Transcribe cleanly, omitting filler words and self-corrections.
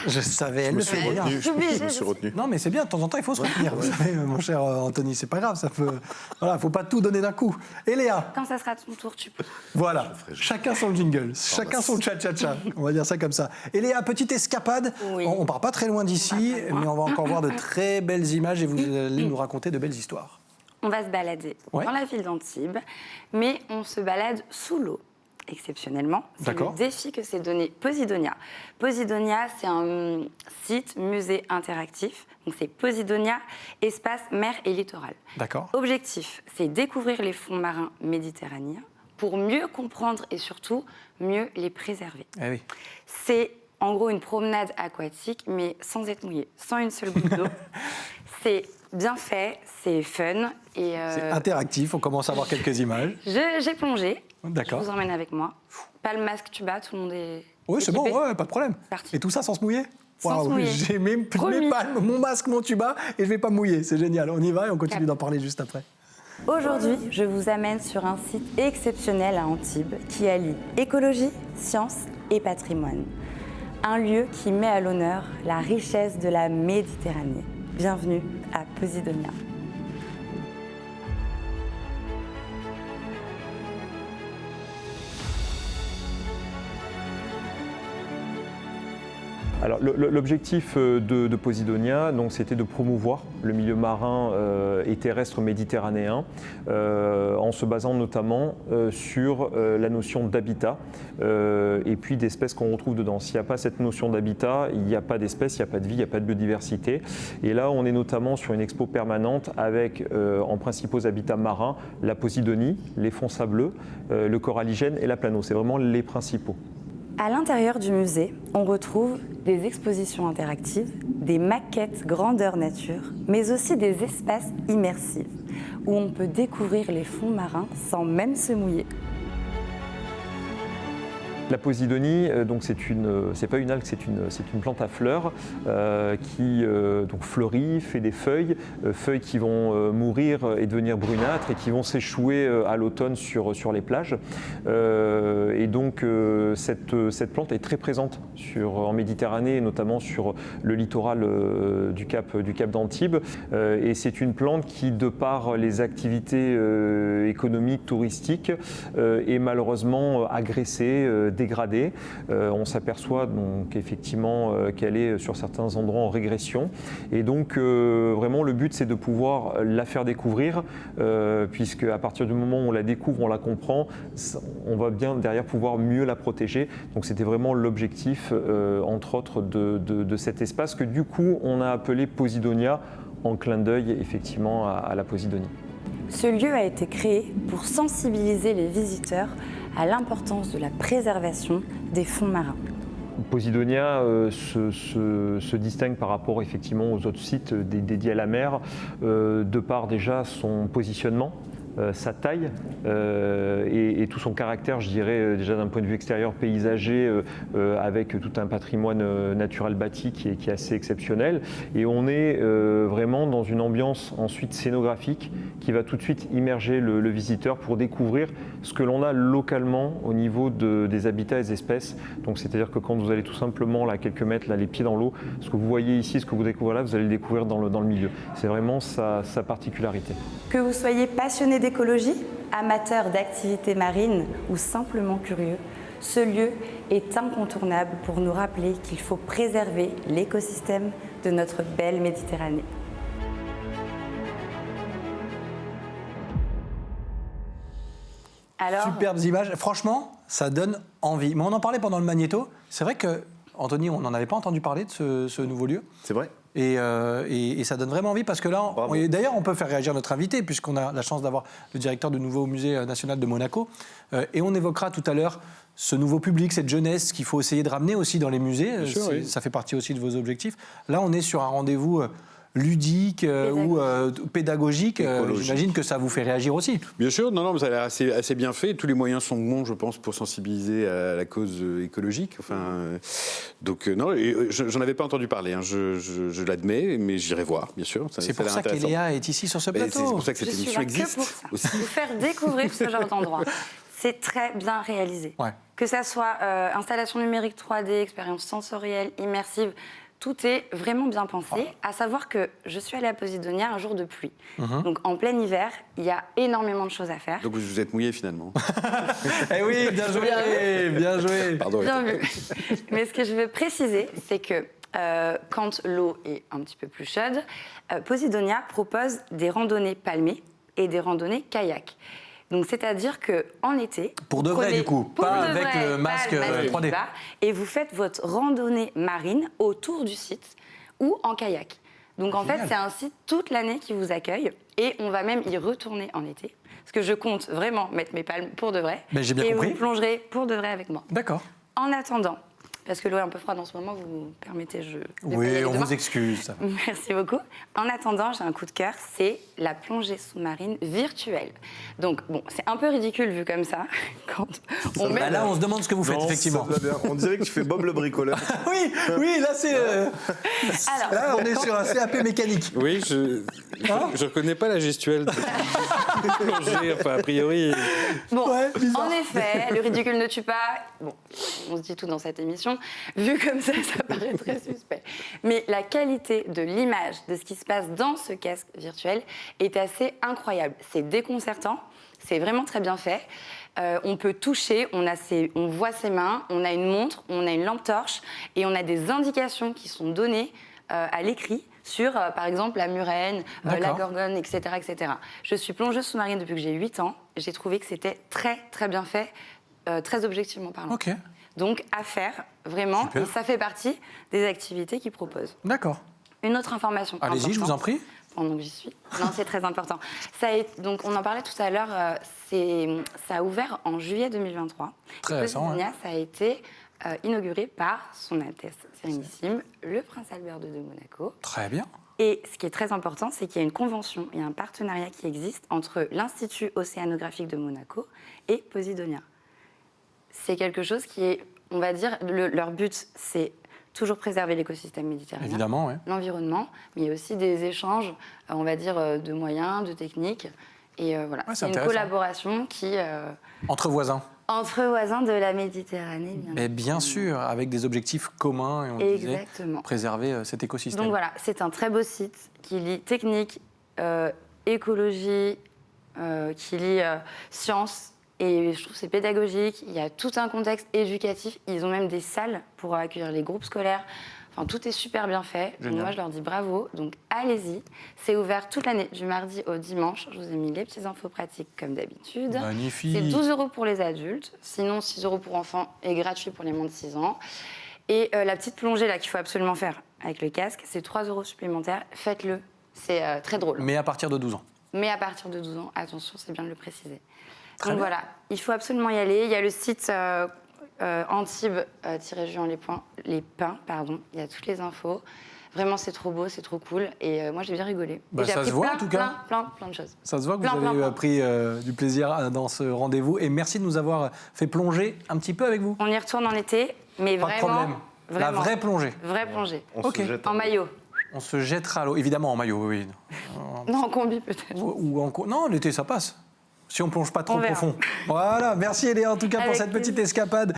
Je savais, elle le fait bien. Je me suis retenu. Non, mais c'est bien, de temps en temps, il faut se retenir. Vous savez, mon cher Anthony, c'est pas grave, ça peut. Voilà, faut pas tout donner d'un coup. Et Léa? Quand ça sera ton tour, tu peux. Voilà, chacun son jingle, chacun son tcha-tcha-tcha. On va dire ça comme ça. Et Léa, petite escapade. Oui. On part pas très loin d'ici, mais on va encore voir de très belles images et vous allez nous raconter de belles histoires. On va se balader dans la ville d'Antibes, mais on se balade sous l'eau. Exceptionnellement, c'est D'accord. le défi que s'est donné Posidonia. Posidonia, c'est un site musée interactif. Donc c'est Posidonia, espace mer et littoral. D'accord. Objectif, c'est découvrir les fonds marins méditerranéens pour mieux comprendre et surtout mieux les préserver. Eh oui. C'est en gros une promenade aquatique, mais sans être mouillé, sans une seule goutte d'eau. C'est bien fait, c'est fun. C'est interactif, on commence à voir quelques images. J'ai plongé. D'accord. Je vous emmène avec moi. Pas le masque tuba, tout le monde est. Oui, c'est bon, équipé. ouais, pas de problème. Parti. Et tout ça sans se mouiller? Sans se mouiller. J'ai mes Promis. palmes, mon masque, mon tuba, et je vais pas me mouiller. C'est génial. On y va et on continue Cap. d'en parler juste après. Aujourd'hui, je vous amène sur un site exceptionnel à Antibes qui allie écologie, science et patrimoine. Un lieu qui met à l'honneur la richesse de la Méditerranée. Bienvenue à Posidonia. Alors, l'objectif de Posidonia, donc, c'était de promouvoir le milieu marin et terrestre méditerranéen en se basant notamment sur la notion d'habitat et puis d'espèces qu'on retrouve dedans. S'il n'y a pas cette notion d'habitat, il n'y a pas d'espèces, il n'y a pas de vie, il n'y a pas de biodiversité. Et là, on est notamment sur une expo permanente avec en principaux habitats marins la Posidonie, les fonds sableux, le coralligène et la plano. C'est vraiment les principaux. À l'intérieur du musée, on retrouve des expositions interactives, des maquettes grandeur nature, mais aussi des espaces immersifs où on peut découvrir les fonds marins sans même se mouiller. La Posidonie, donc c'est pas une algue, c'est une plante à fleurs qui donc fleurit, fait des feuilles qui vont mourir et devenir brunâtres et qui vont s'échouer à l'automne sur les plages. Et donc cette plante est très présente en Méditerranée, et notamment sur le littoral du cap d'Antibes. Et c'est une plante qui, de par les activités économiques, touristiques, est malheureusement agressée, dégradée. On s'aperçoit donc effectivement qu'elle est sur certains endroits en régression. Et donc vraiment le but c'est de pouvoir la faire découvrir puisque à partir du moment où on la découvre, on la comprend, on va bien derrière pouvoir mieux la protéger. Donc c'était vraiment l'objectif entre autres de cet espace que du coup on a appelé Posidonia en clin d'œil effectivement à la Posidonie. Ce lieu a été créé pour sensibiliser les visiteurs à l'importance de la préservation des fonds marins. Posidonia se distingue par rapport effectivement aux autres sites dédiés à la mer de par déjà son positionnement, sa taille et tout son caractère, je dirais déjà d'un point de vue extérieur paysager avec tout un patrimoine naturel bâti qui est assez exceptionnel. Et on est vraiment dans une ambiance ensuite scénographique qui va tout de suite immerger le visiteur pour découvrir ce que l'on a localement au niveau des habitats et des espèces. Donc c'est-à-dire que quand vous allez tout simplement là quelques mètres, là, les pieds dans l'eau, ce que vous voyez ici, ce que vous découvrez là, vous allez le découvrir dans le milieu. C'est vraiment sa particularité. Que vous soyez passionné d'écologie, amateur d'activités marines ou simplement curieux, ce lieu est incontournable pour nous rappeler qu'il faut préserver l'écosystème de notre belle Méditerranée. Alors, Superbes images. Franchement, ça donne envie. Mais on en parlait pendant le magnéto. C'est vrai que, Anthony, on n'en avait pas entendu parler de ce nouveau lieu. C'est vrai. Et ça donne vraiment envie parce que là, d'ailleurs, on peut faire réagir notre invité puisqu'on a la chance d'avoir le directeur du nouveau musée national de Monaco. Et on évoquera tout à l'heure ce nouveau public, cette jeunesse qu'il faut essayer de ramener aussi dans les musées. Bien sûr, oui. Ça fait partie aussi de vos objectifs. Là, on est sur un rendez-vous ludique ou pédagogique. J'imagine que ça vous fait réagir aussi. Bien sûr, non, mais ça a l'air assez bien fait. Tous les moyens sont bons, je pense, pour sensibiliser à la cause écologique. Donc non, j'en avais pas entendu parler, hein. Je l'admets, mais j'irai voir, bien sûr. C'est pour ça qu'Eléa est ici sur ce plateau. C'est pour ça que cette émission existe aussi. Vous faire découvrir ce genre d'endroit. c'est très bien réalisé. Ouais. Que ça soit installation numérique 3D, expérience sensorielle, immersive, tout est vraiment bien pensé. À savoir que je suis allée à Posidonia un jour de pluie. Donc en plein hiver, il y a énormément de choses à faire. Donc vous vous êtes mouillé finalement. Eh oui, bien joué, bien joué. Pardon. Bien vu. Mais ce que je veux préciser, c'est que quand l'eau est un petit peu plus chaude, Posidonia propose des randonnées palmées et des randonnées kayak. Donc, c'est-à-dire qu'en été... Pour de vrai, du coup, pas avec le masque 3D. Et vous faites votre randonnée marine autour du site ou en kayak. Donc, en fait, c'est un site toute l'année qui vous accueille et on va même y retourner en été. Parce que je compte vraiment mettre mes palmes pour de vrai. Mais j'ai bien et compris. vous plongerez pour de vrai avec moi. D'accord. En attendant, parce que l'eau est un peu froide en ce moment, vous permettez, je... Oui, on vous excuse. Merci beaucoup. En attendant, j'ai un coup de cœur, c'est la plongée sous-marine virtuelle. Donc, bon, c'est un peu ridicule vu comme ça. Quand on met... Bah là, on se demande ce que vous faites, effectivement. Ça va bien. On dirait que tu fais Bob le bricoleur. Oui, oui, là, c'est... Alors, Là, on est sur un CAP mécanique. Oui, je reconnais pas la gestuelle. Plongée, enfin, a priori. bon, Ouais, bizarre. en effet, le ridicule ne tue pas. Bon, on se dit tout dans cette émission. Vu comme ça paraît très suspect. Mais la qualité de l'image, de ce qui se passe dans ce casque virtuel est assez incroyable. C'est déconcertant, c'est vraiment très bien fait. On peut toucher, on voit ses mains, on a une montre, on a une lampe torche et on a des indications qui sont données à l'écrit sur, par exemple, la murène, la gorgone, etc., etc. Je suis plongeuse sous-marine depuis que j'ai 8 ans. J'ai trouvé que c'était très, très bien fait, très objectivement parlant. Ok, Donc, à faire, vraiment. Super. Et ça fait partie des activités qu'ils proposent. d'accord. Une autre information Allez-y, je vous en prie. Pendant que j'y suis. Non, c'est très important. Donc, on en parlait tout à l'heure, ça a ouvert en juillet 2023. Très Et récent, Posidonia, ça a été inauguré par son Altesse Sérénissime, le Prince Albert II de Monaco. Très bien. Et ce qui est très important, c'est qu'il y a une convention et un partenariat qui existe entre l'Institut océanographique de Monaco et Posidonia. C'est quelque chose qui est, on va dire, leur but, c'est toujours préserver l'écosystème méditerranéen, Évidemment, oui. l'environnement, mais il y a aussi des échanges, on va dire, de moyens, de techniques. Et voilà, Ouais, c'est c'est une intéressant. collaboration qui, Entre voisins. entre voisins de la Méditerranée, bien Mais bien sûr, avec des objectifs communs, et on disait Exactement. préserver cet écosystème. Donc voilà, c'est un très beau site qui lie technique, écologie, qui lie science. Et je trouve que c'est pédagogique, il y a tout un contexte éducatif. Ils ont même des salles pour accueillir les groupes scolaires. Enfin, tout est super bien fait. Donc Génial. moi, je leur dis bravo. Donc allez-y. C'est ouvert toute l'année, du mardi au dimanche. Je vous ai mis les petites infos pratiques comme d'habitude. Magnifique. C'est 12 € pour les adultes. Sinon, 6 € pour enfants et gratuit pour les moins de 6 ans. Et la petite plongée là qu'il faut absolument faire avec le casque, c'est 3 € supplémentaires. Faites-le. C'est très drôle. Mais à partir de 12 ans. Mais à partir de 12 ans, attention, c'est bien de le préciser. Très Donc bien. voilà, il faut absolument y aller. Il y a le site Antibes-les Pins, pardon. Il y a toutes les infos. Vraiment, c'est trop beau, c'est trop cool. Et moi, j'ai bien rigolé. Bah, Et j'ai ça appris se voit, plein, en tout cas. plein de choses. Ça se voit que Plein, vous avez plein. pris du plaisir dans ce rendez-vous. Et merci de nous avoir fait plonger un petit peu avec vous. On y retourne en été, mais Pas de vraiment, problème. La vraiment, vraie plongée. vraie plongée. On Ok. se jette En maillot. On se jettera à l'eau. Évidemment en maillot, oui. Non, en combi peut-être. Ou en non, l'été, ça passe. Si on plonge pas trop On verra. profond. Voilà, merci Eléa en tout cas pour Avec cette petite plaisir. escapade.